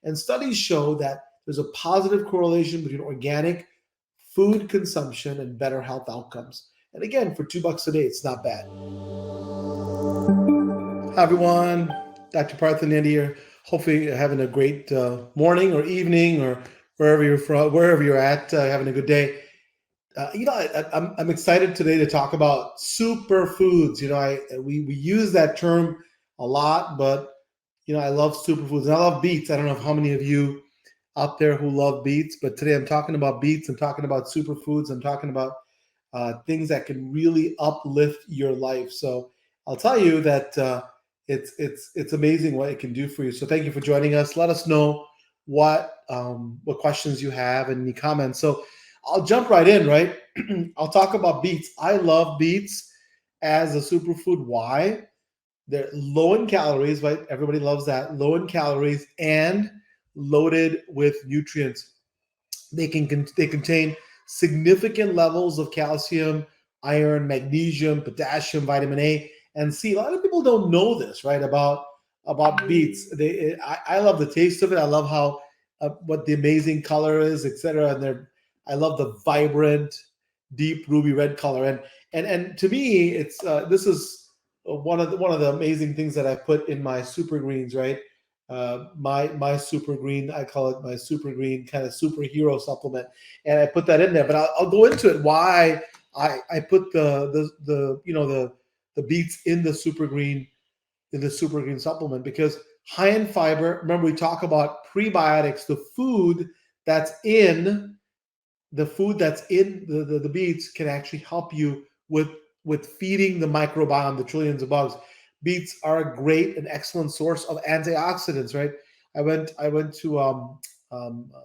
And studies show that there's a positive correlation between organic food consumption and better health outcomes. And again, for $2 a day, it's not bad. Hi everyone, Dr. Partha Nandi here. Hopefully you're having a great morning or evening or wherever you're from, wherever you're at, having a good day. I'm excited today to talk about superfoods. We use that term a lot, but I love superfoods and I love beets. I don't know how many of you out there who love beets, but today I'm talking about beets. I'm talking about superfoods. I'm talking about things that can really uplift your life. So I'll tell you that it's amazing what it can do for you. So thank you for joining us. Let us know what questions you have and any comments. So I'll jump right in, right? I'll talk about beets. I love beets as a superfood. Why? They're low in calories, right? Everybody loves that. Low in calories and loaded with nutrients. They contain significant levels of calcium, iron, magnesium, potassium, vitamin A, and C. A lot of people don't know this, right? About beets. I love the taste of it. I love how what the amazing color is, etc. And I love the vibrant, deep ruby red color. And to me, it's this is one of the amazing things that I put in my super greens, right? My super green, I call it my super green kind of superhero supplement, and I put that in there. But I'll go into it why I put the beets in the super green supplement, because high in fiber. Remember, we talk about prebiotics, the food that's in the beets can actually help you with feeding the microbiome, the trillions of bugs. Beets are a great and excellent source of antioxidants, right? I went to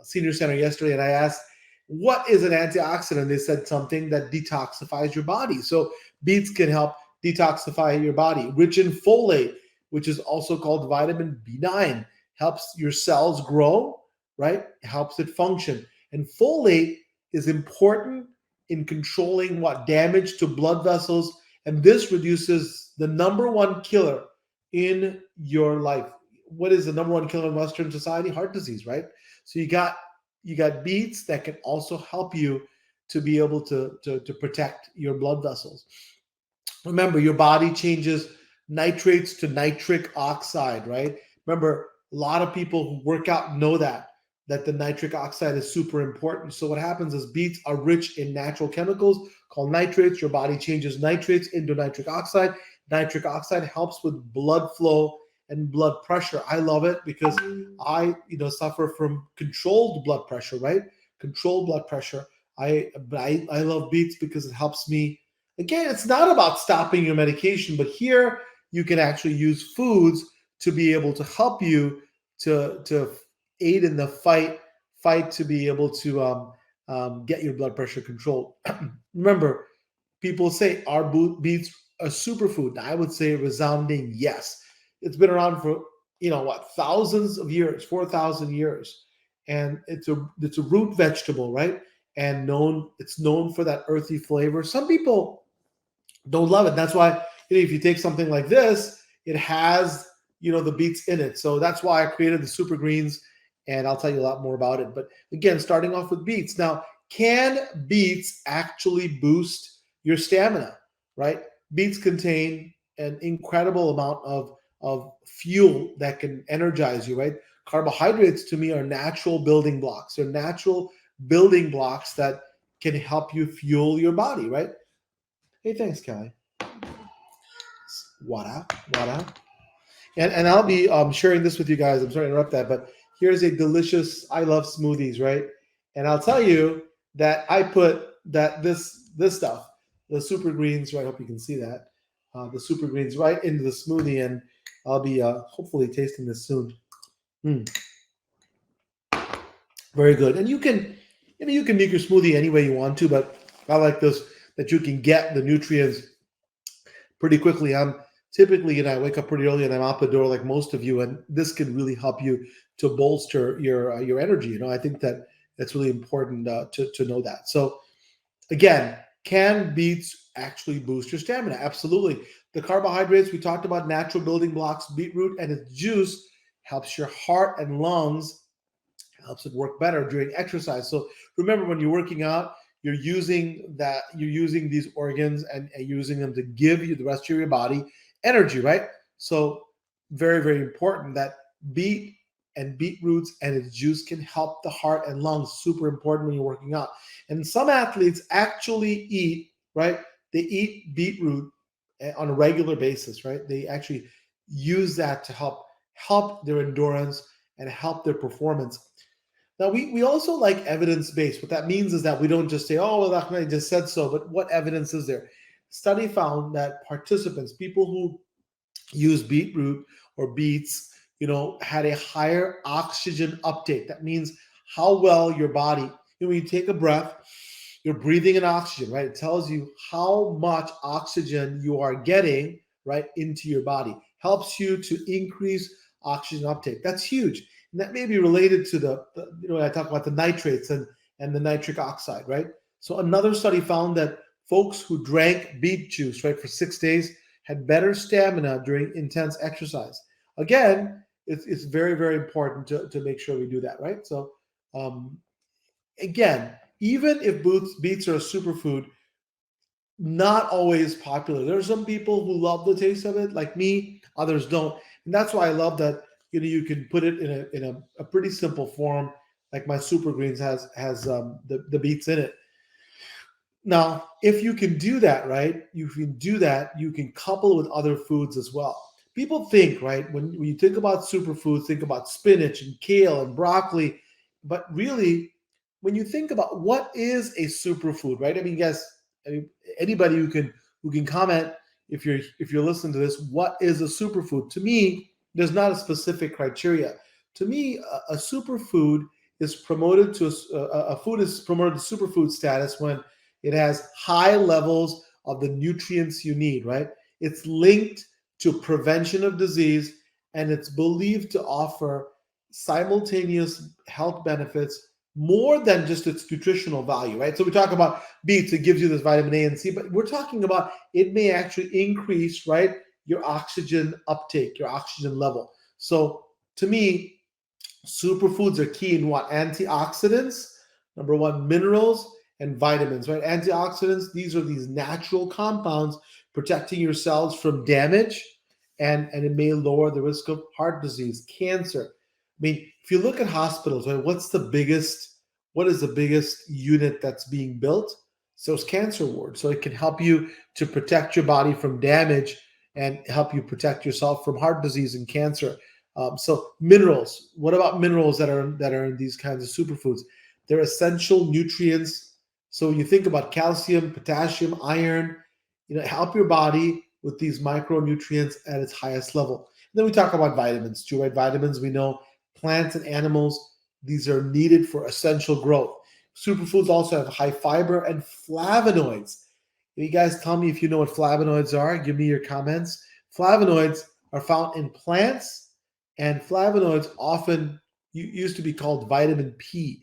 senior center yesterday and I asked, what is an antioxidant? They said something that detoxifies your body. So beets can help detoxify your body. Rich in folate, which is also called vitamin B9, helps your cells grow, right? Helps it function. And folate is important in controlling damage to blood vessels, and this reduces the number one killer in your life. What is the number one killer in Western society? Heart disease, right? So you got beets that can also help you to be able to protect your blood vessels. Remember, your body changes nitrates to nitric oxide, right? Remember, a lot of people who work out know that the nitric oxide is super important. So what happens is beets are rich in natural chemicals called nitrates. Your body changes nitrates into nitric oxide. Nitric oxide helps with blood flow and blood pressure. I love it because I suffer from controlled blood pressure, right? Controlled blood pressure. I love beets because it helps me. Again, it's not about stopping your medication, but here you can actually use foods to be able to help you to aid in the fight to be able to get your blood pressure controlled. Remember, people say, are beets a superfood? I would say a resounding yes. It's been around for thousands of years, 4,000 years, and it's a root vegetable, right? And it's known for that earthy flavor. Some people don't love it. That's why if you take something like this, it has the beets in it. So that's why I created the super greens, and I'll tell you a lot more about it. But again, starting off with beets. Now, can beets actually boost your stamina, right? Beets contain an incredible amount of fuel that can energize you, right? Carbohydrates, to me, are natural building blocks. They're natural building blocks that can help you fuel your body, right? Hey, thanks, Kelly. What up? And I'll be sharing this with you guys. I'm sorry to interrupt that, but here's a delicious, I love smoothies, right? And I'll tell you that I put this stuff, the super greens, right? I hope you can see that. The super greens right into the smoothie, and I'll be hopefully tasting this soon. Very good. And you can make your smoothie any way you want to, but I like this, that you can get the nutrients pretty quickly. I'm typically, I wake up pretty early and I'm out the door like most of you, and this can really help you to bolster your energy. I think that it's really important to know that. So again, can beets actually boost your stamina? Absolutely. The carbohydrates we talked about, natural building blocks, beetroot and its juice helps your heart and lungs helps it work better during exercise. So remember, when you're working out, you're using these organs and using them to give you the rest of your body energy, right? So very, very important that beet and beetroots and its juice can help the heart and lungs. Super important when you're working out. And some athletes actually eat, right? They eat beetroot on a regular basis, right? They actually use that to help their endurance and help their performance. Now, we also like evidence based. What that means is that we don't just say, oh, well, Ahmed just said so, but what evidence is there? Study found that participants, people who use beetroot or beets, had a higher oxygen uptake. That means how well your body, when you take a breath, you're breathing in oxygen, right? It tells you how much oxygen you are getting, right, into your body. Helps you to increase oxygen uptake. That's huge. And that may be related to I talk about the nitrates and the nitric oxide, right? So another study found that folks who drank beet juice, right, for 6 days had better stamina during intense exercise. Again, it's very, very important to make sure we do that, right? So um, again, even if beets are a superfood, not always popular. There are some people who love the taste of it, like me. Others don't, and that's why I love that. You can put it in a pretty simple form, like my super greens has the beets in it. Now, if you can do that, right, you can do that. You can couple it with other foods as well. People think, right, when you think about superfoods, think about spinach and kale and broccoli, but really, when you think about what is a superfood, right? I mean, guys, I mean, anybody who can comment if you're listening to this, what is a superfood? To me, there's not a specific criteria. To me, a superfood is promoted to a food is promoted to superfood status when it has high levels of the nutrients you need, right? It's linked to prevention of disease, and it's believed to offer simultaneous health benefits more than just its nutritional value, right? So we talk about beets, it gives you this vitamin A and C, but we're talking about it may actually increase, right, your oxygen uptake, your oxygen level. So to me, superfoods are key in what? Antioxidants, number one, minerals, and vitamins, right? Antioxidants, these are these natural compounds protecting your cells from damage, and it may lower the risk of heart disease, cancer. I mean, if you look at hospitals, right, what is the biggest unit that's being built? So it's cancer ward. So it can help you to protect your body from damage and help you protect yourself from heart disease and cancer. So minerals. What about minerals that are in these kinds of superfoods? They're essential nutrients. So you think about calcium, potassium, iron. Help your body with these micronutrients at its highest level. And then we talk about vitamins too, right? Vitamins, we know plants and animals, these are needed for essential growth. Superfoods also have high fiber and flavonoids. You guys tell me if you know what flavonoids are. Give me your comments. Flavonoids are found in plants, and flavonoids often used to be called vitamin P,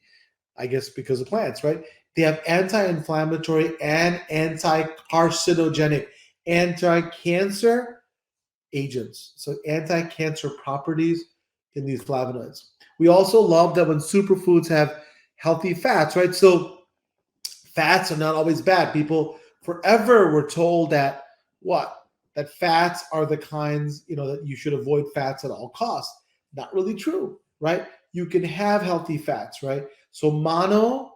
I guess because of plants, right? They have anti-inflammatory and anti-carcinogenic, anti-cancer agents. So anti-cancer properties in these flavonoids. We also love that when superfoods have healthy fats, right? So fats are not always bad. People forever were told that what? That fats are the kinds, that you should avoid fats at all costs. Not really true, right? You can have healthy fats, right? So mono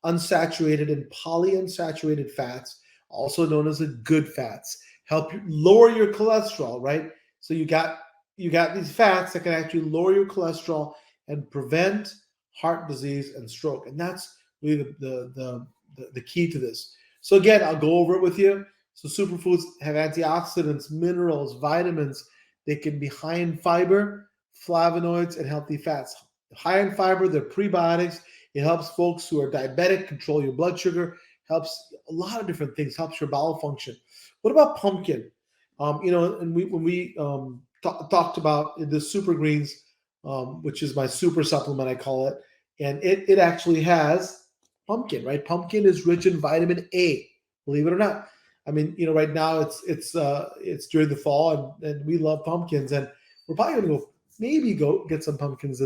unsaturated and polyunsaturated fats, also known as the good fats, help you lower your cholesterol, right? So you got these fats that can actually lower your cholesterol and prevent heart disease and stroke. And that's really the key to this. So again, I'll go over it with you. So superfoods have antioxidants, minerals, vitamins. They can be high in fiber, flavonoids, and healthy fats. High in fiber, they're prebiotics. It helps folks who are diabetic control your blood sugar, helps a lot of different things, helps your bowel function. What about pumpkin? And when we talked about the super greens, which is my super supplement, I call it, and it actually has pumpkin, right? Pumpkin is rich in vitamin A, believe it or not. I mean, right now it's during the fall, and we love pumpkins, and we're probably going to maybe go get some pumpkins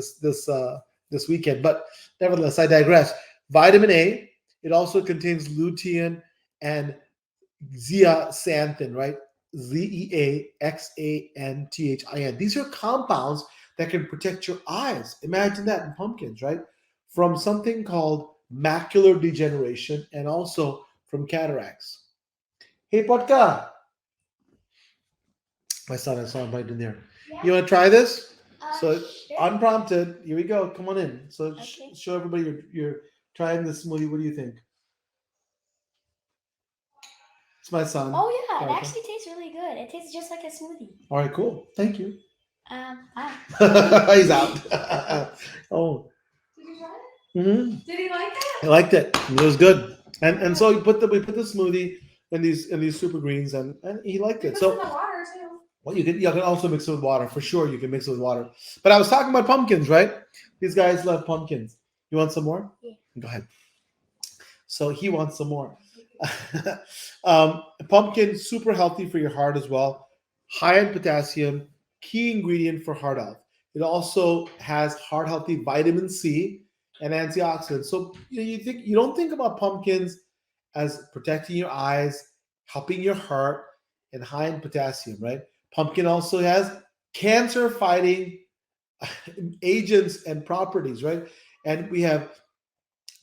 this weekend. But nevertheless, I digress. Vitamin A, it also contains lutein and zeaxanthin, right? Zeaxanthin. These are compounds that can protect your eyes. Imagine that in pumpkins, right? From something called macular degeneration and also from cataracts. Hey, Potka. My son, I saw him right in there. Yeah. You want to try this? So, Sure. unprompted, here we go. Come on in. So, Okay. show everybody you're trying this smoothie. What do you think? It's my son. Oh yeah, it Partha. actually tastes really good. It tastes just like a smoothie. All right, cool. Thank you. Hi. He's out. Oh. Did you try it? Mm-hmm. Did he like I it? liked it. It was good. And so we put the smoothie in these super greens and he liked You it. put some in So the water too. well, you can also mix it with water for sure. You can mix it with water. But I was talking about pumpkins, right? These guys love pumpkins. You want some more? Yeah. Go ahead. So he wants some more. Pumpkin super healthy for your heart as well. High in potassium, key ingredient for heart health. It also has heart healthy vitamin C and antioxidants. So you don't think about pumpkins as protecting your eyes, helping your heart, and high in potassium, right? Pumpkin also has cancer fighting agents and properties, right? And we have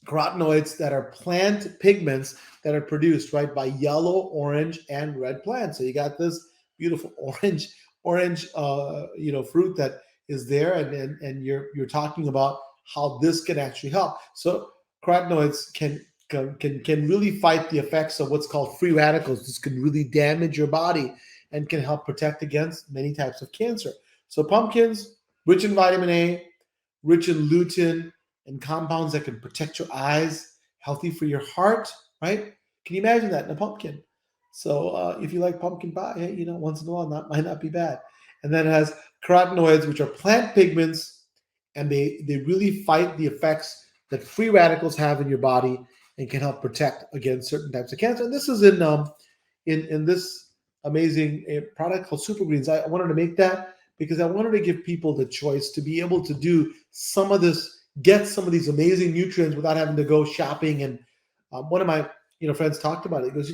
carotenoids that are plant pigments that are produced right by yellow, orange, and red plants. So you got this beautiful orange fruit that is there, and you're talking about how this can actually help. So carotenoids can really fight the effects of what's called free radicals. This can really damage your body and can help protect against many types of cancer. So pumpkins, rich in vitamin A, rich in lutein, and compounds that can protect your eyes, healthy for your heart, right? Can you imagine that in a pumpkin? So if you like pumpkin pie, hey, once in a while, that might not be bad. And then it has carotenoids, which are plant pigments, and they really fight the effects that free radicals have in your body and can help protect against certain types of cancer. And this is in this amazing product called Super Greens. I wanted to make that because I wanted to give people the choice to be able to do some of this, get some of these amazing nutrients without having to go shopping. And one of my friends talked about it. He goes,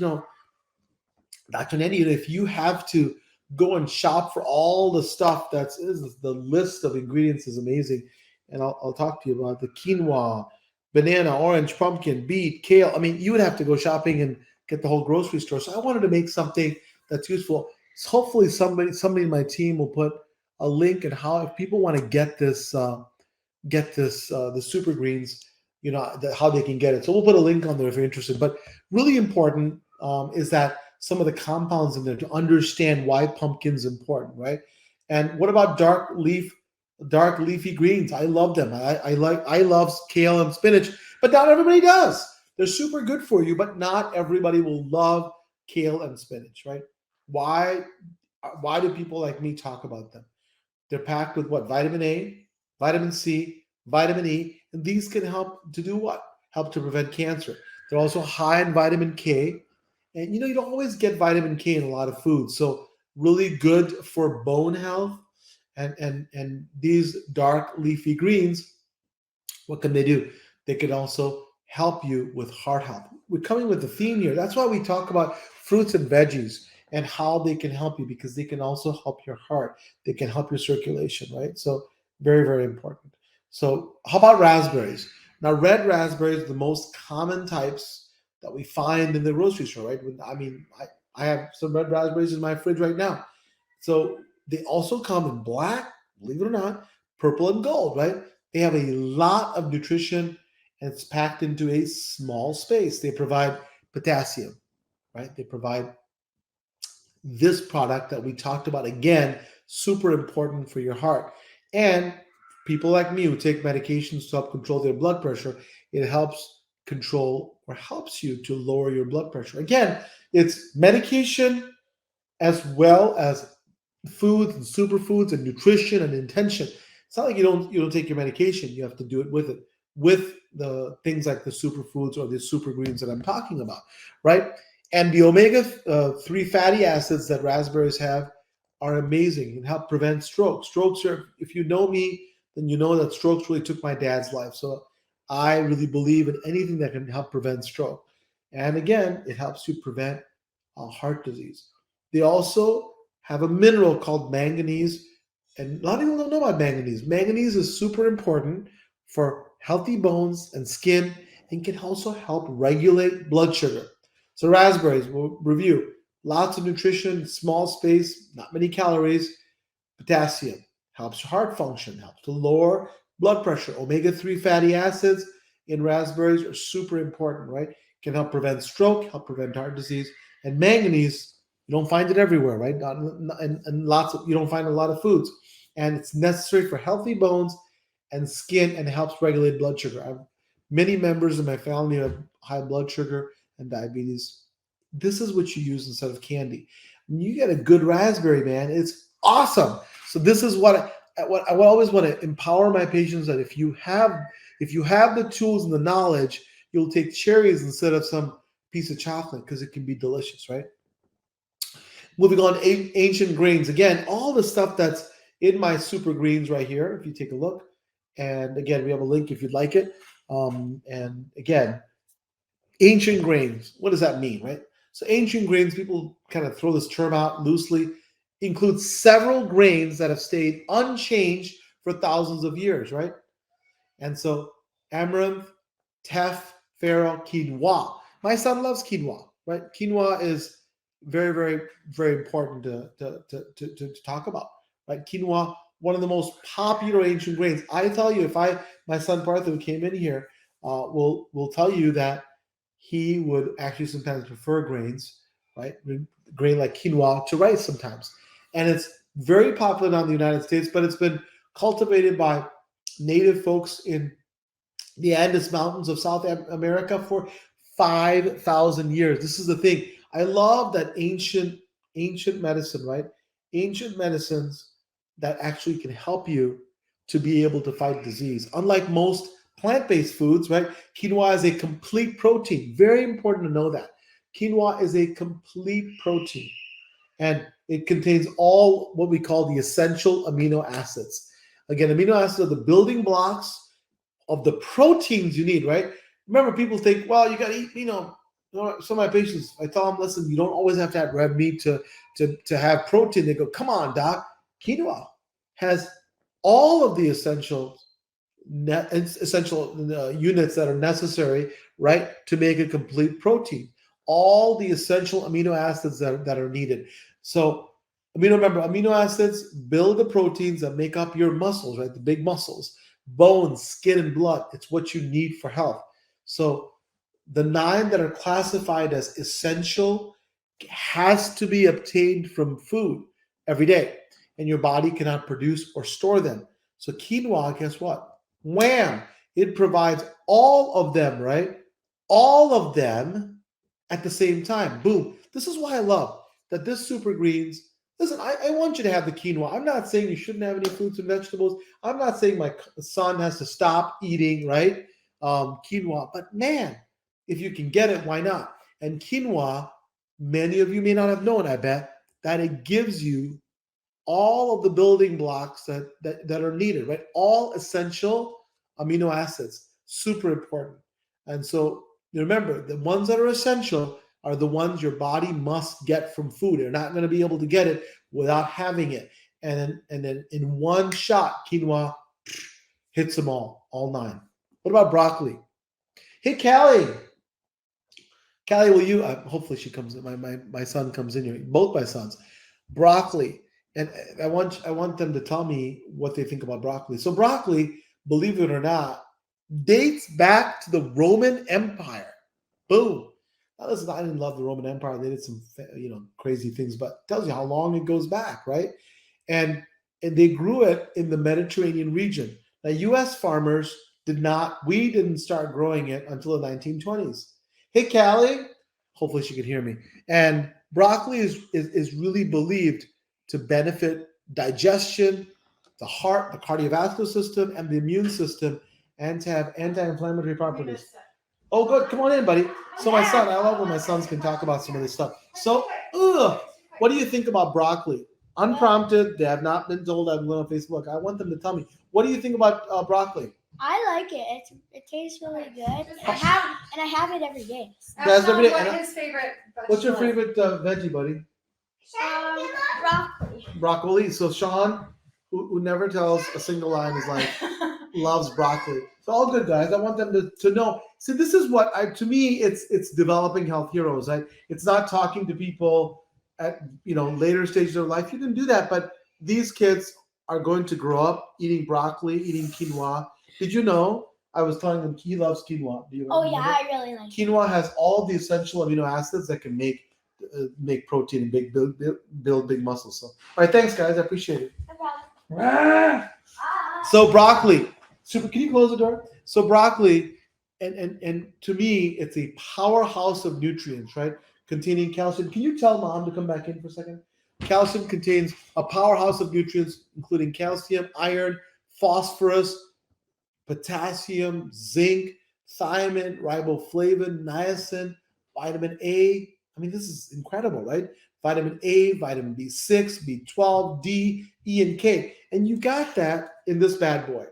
Dr. Nandi, if you have to go and shop for all the stuff the list of ingredients is amazing. And I'll talk to you about the quinoa, banana, orange, pumpkin, beet, kale. I mean, you would have to go shopping and get the whole grocery store. So I wanted to make something that's useful. So hopefully somebody in my team will put a link and how if people want to get the super greens, how they can get it. So we'll put a link on there if you're interested. But really important is that some of the compounds in there to understand why pumpkin's important, right? And what about dark leafy greens? I love them. I love kale and spinach, but not everybody does. They're super good for you, but not everybody will love kale and spinach, right? Why? Why do people like me talk about them? They're packed with what? Vitamin A, vitamin C, vitamin E, and these can help to do what? Help to prevent cancer. They're also high in vitamin K, and you don't always get vitamin K in a lot of foods, so really good for bone health. And these dark leafy greens, what can they do? They could also help you with heart health. We're coming with the theme here. That's why we talk about fruits and veggies and how they can help you because they can also help your heart. They can help your circulation, right? So very, very important. So how about raspberries? Now, red raspberries are the most common types that we find in the grocery store, right? I mean, I have some red raspberries in my fridge right now. So they also come in black, believe it or not, purple and gold, right? They have a lot of nutrition and it's packed into a small space. They provide potassium, right? They provide this product that we talked about again, super important for your heart. And people like me who take medications to help control their blood pressure, it helps control or helps you to lower your blood pressure. Again, it's medication as well as foods and superfoods and nutrition and intention. It's not like you don't take your medication. You have to do it with the things like the superfoods or the super greens that I'm talking about, right? And the omega-3 fatty acids that raspberries have are amazing and help prevent stroke. Strokes are, if you know me, then you know that strokes really took my dad's life. So I really believe in anything that can help prevent stroke. And again, it helps you prevent heart disease. They also have a mineral called manganese, and a lot of people don't know about manganese. Manganese is super important for healthy bones and skin, and can also help regulate blood sugar. So raspberries, we'll review. Lots of nutrition, small space, not many calories. Potassium helps your heart function, helps to lower blood pressure. Omega-3 fatty acids in raspberries are super important, right? Can help prevent stroke, help prevent heart disease. And manganese, you don't find it everywhere, right? And lots of, you don't find a lot of foods. And it's necessary for healthy bones and skin, and helps regulate blood sugar. I have many members of my family who have high blood sugar and diabetes. This is what you use instead of candy. When you get a good raspberry, man, it's awesome. So this is what I always want to empower my patients, that if you have the tools and the knowledge, you'll take cherries instead of some piece of chocolate, because it can be delicious, right? Moving on, ancient grains. Again, all the stuff that's in my super greens right here, if you take a look. And again, we have a link if you'd like it. And again, ancient grains. What does that mean, right? So ancient grains, people kind of throw this term out loosely, includes several grains that have stayed unchanged for thousands of years, right? And so amaranth, teff, farro, quinoa. My son loves quinoa, right? Quinoa is very, very, very important to talk about, right? Quinoa, one of the most popular ancient grains. I tell you, my son Partha, who came in here, will tell you that he would actually sometimes prefer grains, right? Grain like quinoa to rice sometimes. And it's very popular now in the United States, but it's been cultivated by native folks in the Andes Mountains of South America for 5,000 years. This is the thing. I love that ancient medicine, right? Ancient medicines that actually can help you to be able to fight disease. Unlike most plant-based foods, right? Quinoa is a complete protein. Very important to know that. Quinoa is a complete protein, and it contains all what we call the essential amino acids. Again, amino acids are the building blocks of the proteins you need, right? Remember, people think, well, you got to eat, some of my patients, I tell them, listen, you don't always have to have red meat to have protein. They go, come on, doc. Quinoa has all of the essential units that are necessary, right, to make a complete protein. All the essential amino acids that are needed. So, amino acids build the proteins that make up your muscles, right? The big muscles, bones, skin, and blood. It's what you need for health. So, the 9 that are classified as essential has to be obtained from food every day, and your body cannot produce or store them. So quinoa, guess what? Wham! It provides all of them, right? All of them at the same time. Boom. This is why I love that this super greens. Listen, I want you to have the quinoa. I'm not saying you shouldn't have any fruits and vegetables. I'm not saying my son has to stop eating, right? Quinoa. But man, if you can get it, why not? And quinoa, many of you may not have known, I bet, that it gives you all of the building blocks that are needed, right? All essential amino acids, super important. And so remember, the ones that are essential are the ones your body must get from food. You're not going to be able to get it without having it. And then in one shot, quinoa hits them all 9. What about broccoli? Hey, Callie. Callie, will you? Hopefully she comes. My son comes in here. Both my sons. Broccoli, and I want them to tell me what they think about broccoli. So broccoli, believe it or not, dates back to the Roman Empire. Boom. Now listen, I didn't love the Roman Empire. They did some crazy things, but it tells you how long it goes back, right? And they grew it in the Mediterranean region. Now U.S. farmers we didn't start growing it until the 1920s. Hey, Callie. Hopefully she can hear me. And broccoli is really believed to benefit digestion, the heart, the cardiovascular system, and the immune system, and to have anti-inflammatory properties. Oh, good. Come on in, buddy. So I love when my sons can talk about some of this stuff. So, what do you think about broccoli? Unprompted, they have not been told I'm going on Facebook. I want them to tell me. What do you think about broccoli? I like it. It tastes really good. I have it every day. Guys, every day- what his favorite What's your vegetable is. favorite veggie, buddy? Broccoli. Broccoli. So Sean, who never tells a single lie in his life, loves broccoli. It's all good, guys. I want them to know. See, this is what to me it's developing health heroes. It's not talking to people at later stages of life. You can do that, but these kids are going to grow up eating broccoli, eating quinoa. Did you know? I was telling him he loves quinoa. Do you Oh remember? yeah, I really like it. Quinoa has all the essential amino acids that can make protein and build big muscles. So, all right, thanks, guys. I appreciate it. No problem. Ah! So broccoli. Super. Can you close the door? So broccoli, and to me, it's a powerhouse of nutrients, right? Containing calcium. Can you tell Mom to come back in for a second? Calcium contains a powerhouse of nutrients, including calcium, iron, phosphorus, potassium, zinc, thiamine, riboflavin, niacin, vitamin A. I mean, this is incredible, right? Vitamin A, vitamin B6, B12, D, E, and K. And you got that in this bad boy.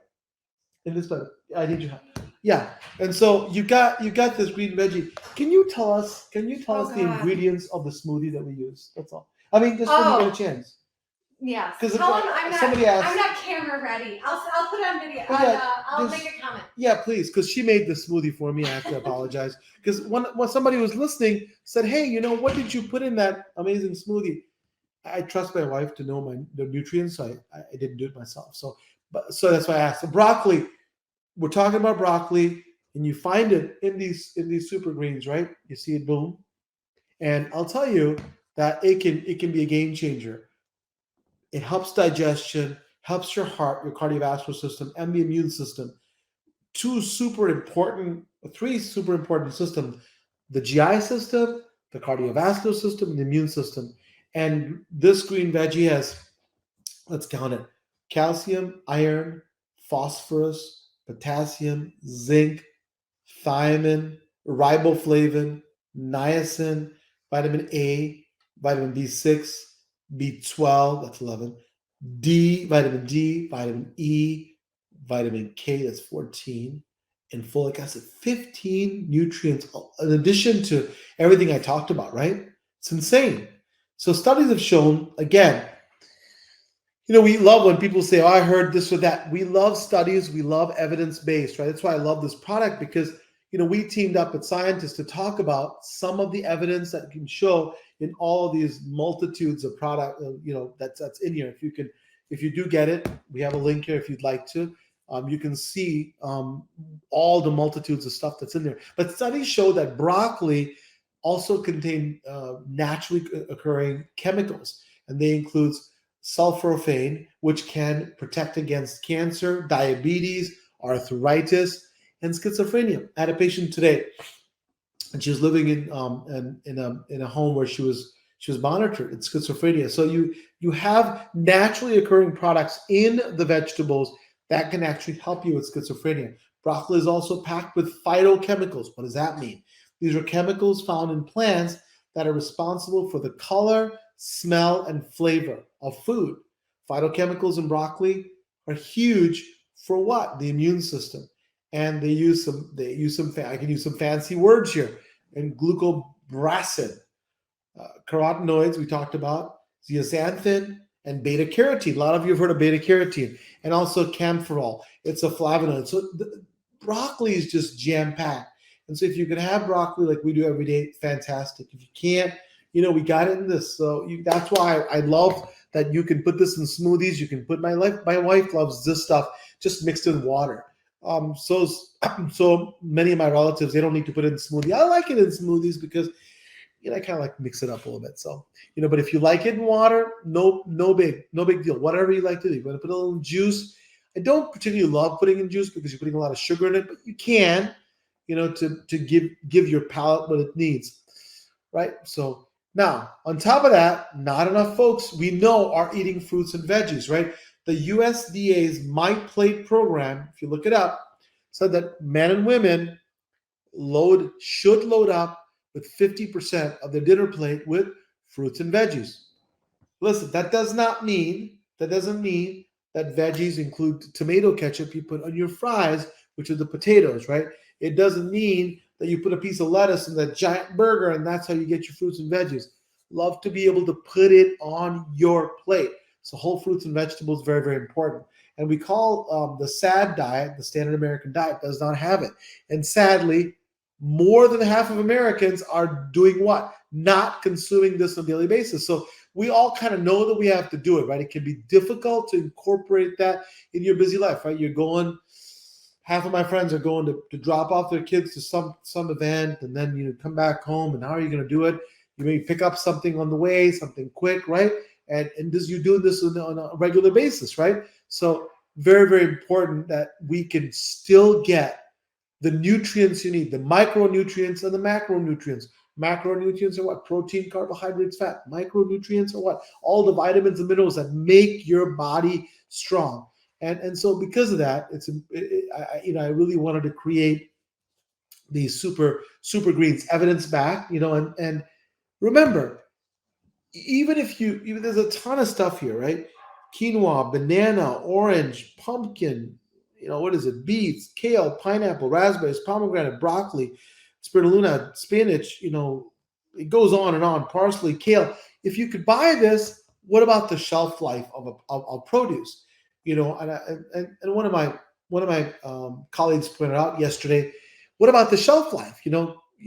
In this bad, I need your help. Yeah. And so you got this green veggie. Can you tell us the God. ingredients of the smoothie that we use? That's all. I mean, just when you get a chance. Yes. 'Cause Tell if him somebody asked- I'm not camera ready. I'll put it on video. Oh, yeah, I'll just- make a comment. Yeah, please, because she made the smoothie for me. I have to apologize. Because when somebody was listening, said, "Hey, what did you put in that amazing smoothie?" I trust my wife to know the nutrients, so I didn't do it myself. So that's why I asked. So broccoli, we're talking about broccoli, and you find it in these super greens, right? You see it, boom, and I'll tell you that it can be a game changer. It helps digestion, helps your heart, your cardiovascular system, and the immune system. Three super important systems: the GI system, the cardiovascular system, and the immune system. And this green veggie has, let's count it: calcium, iron, phosphorus, potassium, zinc, thiamine, riboflavin, niacin, vitamin A, vitamin B6, B12, that's 11, vitamin D, vitamin E, vitamin K, that's 14, and folic acid, 15 nutrients in addition to everything I talked about, right? It's insane. So studies have shown, again, we love when people say, "Oh, I heard this or that." We love studies. We love evidence-based, right? That's why I love this product, because, we teamed up with scientists to talk about some of the evidence that can show in all of these multitudes of product, that's in here. If you do get it, we have a link here if you'd like to. You can see all the multitudes of stuff that's in there. But studies show that broccoli also contain naturally occurring chemicals, and they include sulforaphane, which can protect against cancer, diabetes, arthritis, and schizophrenia. I had a patient today, and she was living in a home where she was monitored in schizophrenia. So you have naturally occurring products in the vegetables that can actually help you with schizophrenia. Broccoli is also packed with phytochemicals. What does that mean? These are chemicals found in plants that are responsible for the color, smell, and flavor of food. Phytochemicals in broccoli are huge for what? The immune system. And they use some I can use some fancy words here. And glucobrassin, carotenoids we talked about, zeaxanthin, and beta carotene. A lot of you have heard of beta carotene, and also camphorol. It's a flavonoid. So broccoli is just jam packed. And so if you can have broccoli like we do every day, fantastic. If you can't, we got it in this. So that's why I love that you can put this in smoothies. You can put my wife loves this stuff just mixed in water. So many of my relatives, they don't need to put it in smoothie. I like it in smoothies because I kind of like mix it up a little bit. So but if you like it in water, no big deal. Whatever you like to do. You want to put a little juice. I don't particularly love putting in juice because you're putting a lot of sugar in it, but you can, to give your palate what it needs, right? So now, on top of that, not enough folks we know are eating fruits and veggies, right? The USDA's My Plate program, if you look it up, said that men and women should load up with 50% of their dinner plate with fruits and veggies. Listen, that doesn't mean that veggies include tomato ketchup you put on your fries, which are the potatoes, right? It doesn't mean that you put a piece of lettuce in that giant burger and that's how you get your fruits and veggies. Love to be able to put it on your plate. So whole fruits and vegetables, very, very important. And we call the SAD diet, the standard American diet, does not have it. And sadly, more than half of Americans are doing what? Not consuming this on a daily basis. So we all kind of know that we have to do it, right? It can be difficult to incorporate that in your busy life, right? You're going, half of my friends are going to drop off their kids to some event, and then you come back home, and how are you going to do it? You may pick up something on the way, something quick, right? And this, you're doing this on a regular basis, right? So very, very important that we can still get the nutrients you need, the micronutrients and the macronutrients. Macronutrients are what? Protein, carbohydrates, fat. Micronutrients are what? All the vitamins and minerals that make your body strong. And so because of that, I really wanted to create these super greens, evidence backed, and remember, even there's a ton of stuff here, right? Quinoa, banana, orange, pumpkin, what is it? Beets, kale, pineapple, raspberries, pomegranate, broccoli, spirulina, spinach, it goes on and on, parsley, kale. If you could buy this, what about the shelf life of produce? And one of my colleagues pointed out yesterday, what about the shelf life?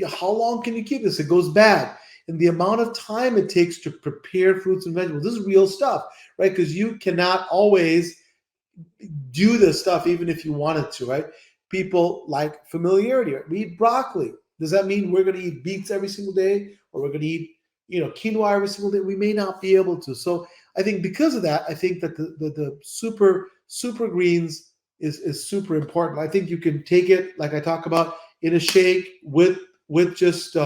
How long can you keep this? It goes bad. And the amount of time it takes to prepare fruits and vegetables. This is real stuff, right? Because you cannot always do this stuff even if you wanted to, right? People like familiarity. We eat broccoli. Does that mean we're going to eat beets every single day, or we're going to eat, quinoa every single day? We may not be able to. So I think because of that, I think that the super greens is super important. I think you can take it, like I talk about, in a shake with just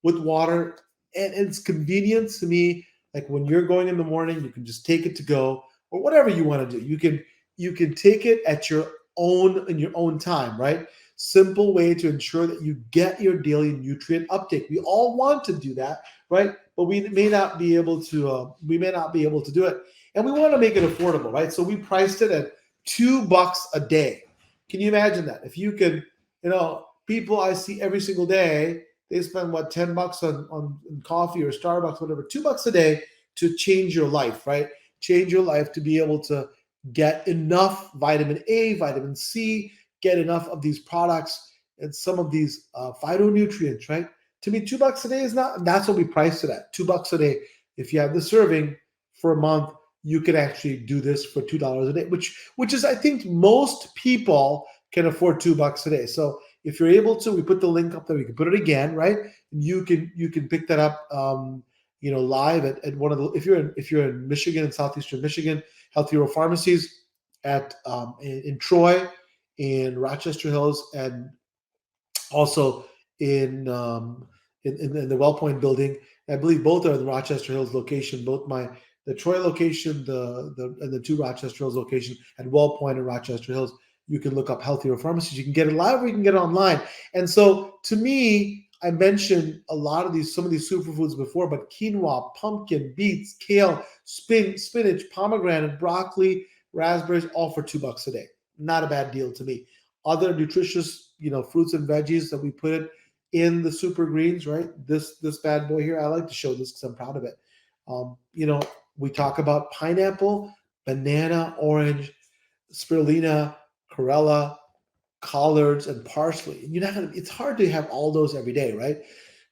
with water, and it's convenient to me. Like when you're going in the morning, you can just take it to go, or whatever you want to do. You can take it at your own time, right? Simple way to ensure that you get your daily nutrient uptake. We all want to do that, right? But we may not be able to. We may not be able to do it, and we want to make it affordable, right? So we priced it at $2 a day. Can you imagine that? If you could, people I see every single day, they spend what, $10 on coffee or Starbucks, whatever, $2 a day to change your life, right? Change your life to be able to get enough vitamin A, vitamin C, get enough of these products and some of these phytonutrients, right? To me, $2 a day is not, that's what we priced it at, $2 a day. If you have the serving for a month, you can actually do this for $2 a day, which is, I think, most people can afford $2 a day. So if you're able to, we put the link up there. We can put it again, right? You can pick that up, live at one of the. If you're in Michigan, in southeastern Michigan, Healthy Row Pharmacies at in Troy, in Rochester Hills, and also in the WellPoint building. I believe both are in the Rochester Hills location. Both the Troy location, and the two Rochester Hills location, at WellPoint and Rochester Hills. You can look up Healthy Row Pharmacies. You can get it live, or you can get it online. And so, to me, I mentioned some of these superfoods before, but quinoa, pumpkin, beets, kale, spinach, pomegranate, broccoli, raspberries, all for $2 a day. Not a bad deal to me. Other nutritious, fruits and veggies that we put in the super greens, right? This bad boy here, I like to show this because I'm proud of it. We talk about pineapple, banana, orange, spirulina, chlorella, collards, and parsley. And it's hard to have all those every day, right?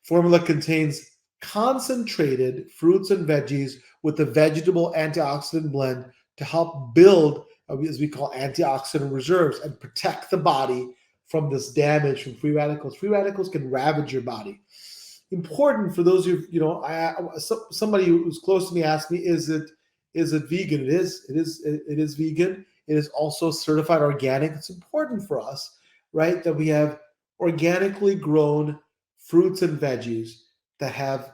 Formula contains concentrated fruits and veggies with a vegetable antioxidant blend to help build, as we call, antioxidant reserves and protect the body from this damage from free radicals. Free radicals can ravage your body. Important for those of somebody who's close to me asked me, is it vegan? It is vegan. It is also certified organic. It's important for us, right, that we have organically grown fruits and veggies that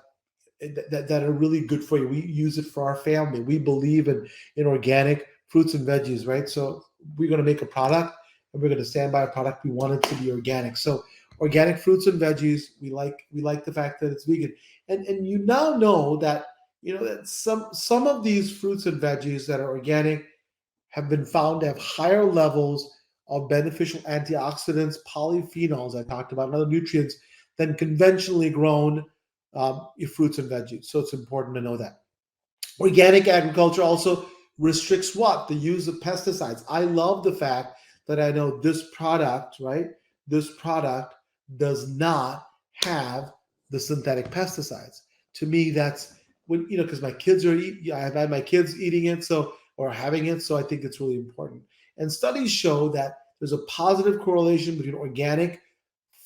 are really good for you. We use it for our family. We believe in organic fruits and veggies, right? So we're going to make a product, and we're going to stand by a product. We want it to be organic. So organic fruits and veggies. We like the fact that it's vegan, and you now know that that some of these fruits and veggies that are organic have been found to have higher levels of beneficial antioxidants, polyphenols, I talked about, and other nutrients than conventionally grown fruits and veggies. So it's important to know that. Organic agriculture also restricts what? The use of pesticides. I love the fact that I know this product, right? This product does not have the synthetic pesticides. To me, that's when, because my kids I've had my kids eating it, or having it, so I think it's really important. And studies show that there's a positive correlation between organic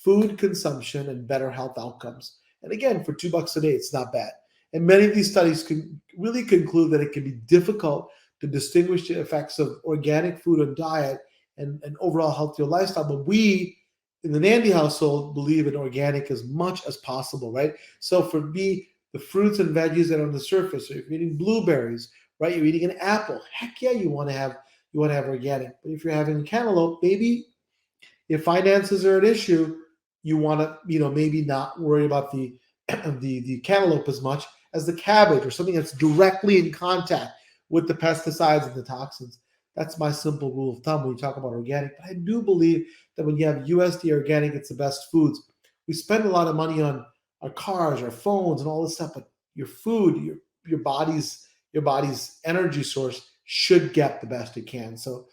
food consumption and better health outcomes. And again, for $2 a day, it's not bad. And many of these studies can really conclude that it can be difficult to distinguish the effects of organic food and diet and overall healthier lifestyle. But we in the Nandi household believe in organic as much as possible, right? So for me, the fruits and veggies that are on the surface, so if you're eating blueberries, right? You're eating an apple. Heck yeah, you want to have organic. But if you're having cantaloupe, maybe if finances are an issue, you want to, maybe not worry about the the cantaloupe as much as the cabbage or something that's directly in contact with the pesticides and the toxins. That's my simple rule of thumb when you talk about organic. But I do believe that when you have USDA organic, it's the best foods. We spend a lot of money on our cars, our phones, and all this stuff, but your food, your body's energy source should get the best it can. So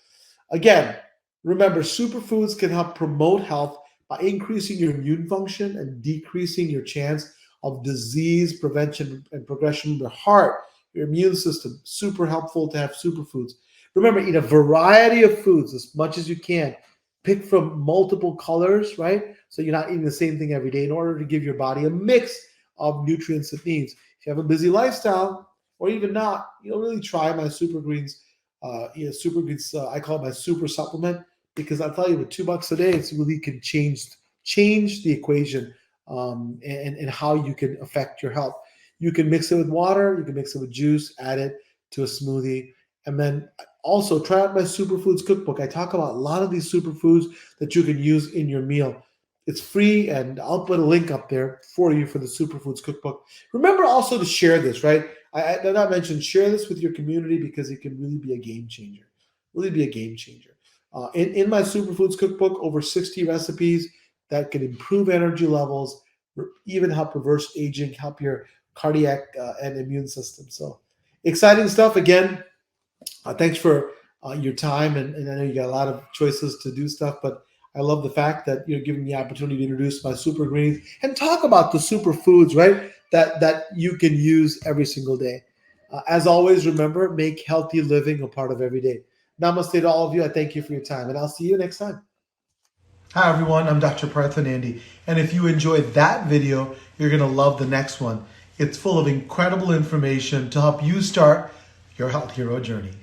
again, remember, superfoods can help promote health by increasing your immune function and decreasing your chance of disease prevention and progression of the heart, your immune system. Super helpful to have superfoods. Remember, eat a variety of foods as much as you can. Pick from multiple colors, right? So you're not eating the same thing every day in order to give your body a mix of nutrients it needs. If you have a busy lifestyle, or even not, really try my Super Greens. Super Greens, I call it my super supplement, because I'll tell you, with $2 a day, it's really can change the equation and how you can affect your health. You can mix it with water, you can mix it with juice, add it to a smoothie, and then also try out my Superfoods cookbook. I talk about a lot of these superfoods that you can use in your meal. It's free, and I'll put a link up there for you for the Superfoods cookbook. Remember also to share this, right? I did not mention, share this with your community, because it can really be a game changer. Really be a game changer. In my Superfoods cookbook, over 60 recipes that can improve energy levels, even help reverse aging, help your cardiac and immune system. So exciting stuff. Again, thanks for your time. And I know you got a lot of choices to do stuff, but I love the fact that you're giving me the opportunity to introduce my super greens and talk about the superfoods, right? That you can use every single day. As always, remember, make healthy living a part of every day. Namaste to all of you. I thank you for your time, and I'll see you next time. Hi, everyone. I'm Dr. Partha Nandi, and if you enjoyed that video, you're going to love the next one. It's full of incredible information to help you start your health hero journey.